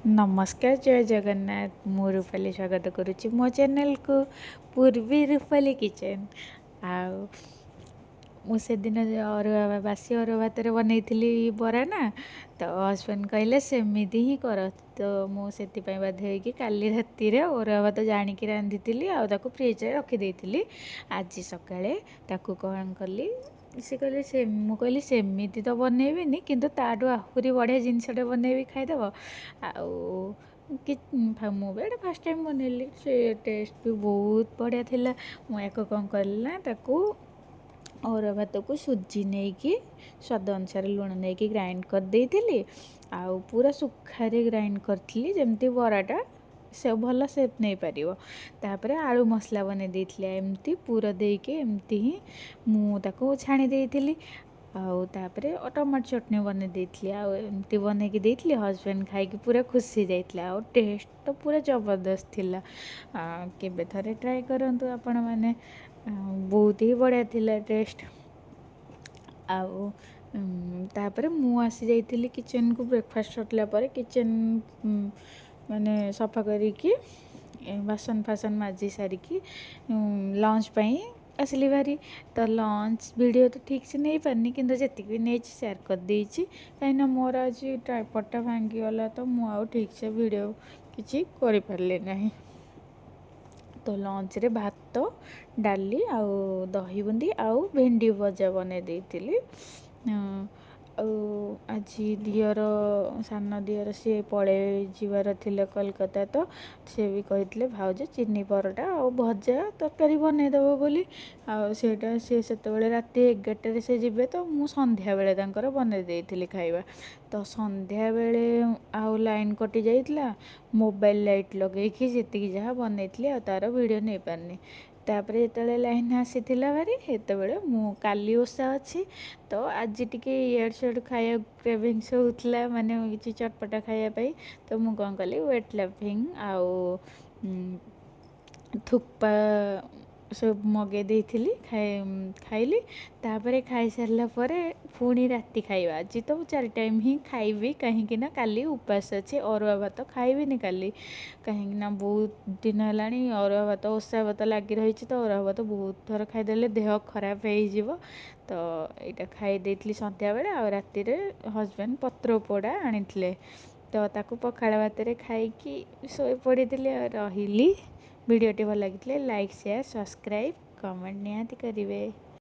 नमस्कार जय जगन्नाथ मु रूपाली स्वागत करुच्ची मो चैनल को पूर्वी रूपाली किचन आउ मुझे दिन बासी अरुआ भात बनई बरा ना तो हजबैंड कहले सेमती ही कर तो मुझे बाध्य होगी काली राति अरुआ भात जाणिकी रांधि फ्रिज रखिदे आज सकाଳେ ताकू कौन कली से कहले से मुझे सेमती तो बनईबिनी किंतु ताठू आहरी बढ़िया जिनसटे बनईबी खाईदेव आउ कि मुझे फास्ट टाइम बनैली से टेस्ट भी बहुत बढ़िया थिला मुझे कौन कली ना ताकू अरुआ भात को सुजी नहीं कि स्वाद अनुसार लुण नहीं कि ग्राइंड कर देइथिली आउ पूरा सुखारे ग्राइंड करथिली जेमती बराटा से भल सेप नहीं पारिबो तापरे आलू मसला बने देइथिली एमती पूरा देके एमती ही मु ताको छाणी देइथिली आउ तापरे टमाटो चटनी बने देइथिली आउ एमती बने कि देइथिली हस्बैंड खाइकी पूरा खुशी जाइथिले आउ टेस्ट तो पूरा जबरदस्त थिला केबे थरे ट्राई करंतु आपण माने बहुत ही बढ़िया थिला टेस्ट आउ तापरे मु आसी जाइथिली किचन को ब्रेकफास्ट सटला पर किचन माने सफा करिकी बासन फासन माजी सारिकी लंच पाई आसली भारी तो लंच वीडियो तो ठीक से नहीं पारनी किंतु जति भी नहीं शेयर कर देइछि कहीं मोर आज ट्राइपॉडटा भांगी गला तो मु आउ ठीक से वीडियो किछि करि पारले नहीं तो लंच रे भात डाली आउ दही बुंदी आउ भेंडी भजा बने देइथिली आज दियर सान दियर सी पड़े जीवार थिले कोलकाता तो सी भी कही भाउज चिनी परटा आ भजा तरकारी बनईदेव बोली आटा सी से राति 11 से जीवे तो मु संध्या बेले तांकर बनई देइथिली खाइबा तो संध्या बेले आउ लाइन कटि जाइतला मोबाइल लाइट लगेइकी जेतिकी जहाँ बनईथिली आ तार वीडियो नहीं पारनी तापरे जेतेबेले लाइन आसीथिला भारी हेतेबेले मु काली ओषा अछि तो आज टिके इयाड सियाड खाया क्रेविंग्स होउतला माने किछि चटपटा खाया पाई तो मु कौन कली वेट लैपिंग आउ थुक्पा सब मगे देइथिली खाइली तापरे खाई सारला परे पुणी राति खाइबा आज तो 4 टाइम ही खाइबी कहीं ना काली उपास अच्छे अरुआ भात खाइबिनी काली कहीं ना बहुत दिन है अरुआ भात ओषा भात लगी रही तो अरुआ भात बहुत थर खाईदेले देह खराब हो तो यहाँ खाई देइथिली संध्या बेले आ राति हजबैंड पत्र पोड़ा आनिथिले तो ताकू पखाड़ भात खाइकी शोई पड़ी रही वीडियोटी भल लगी लाइक शेयर सब्सक्राइब कमेंट निहाती करेंगे।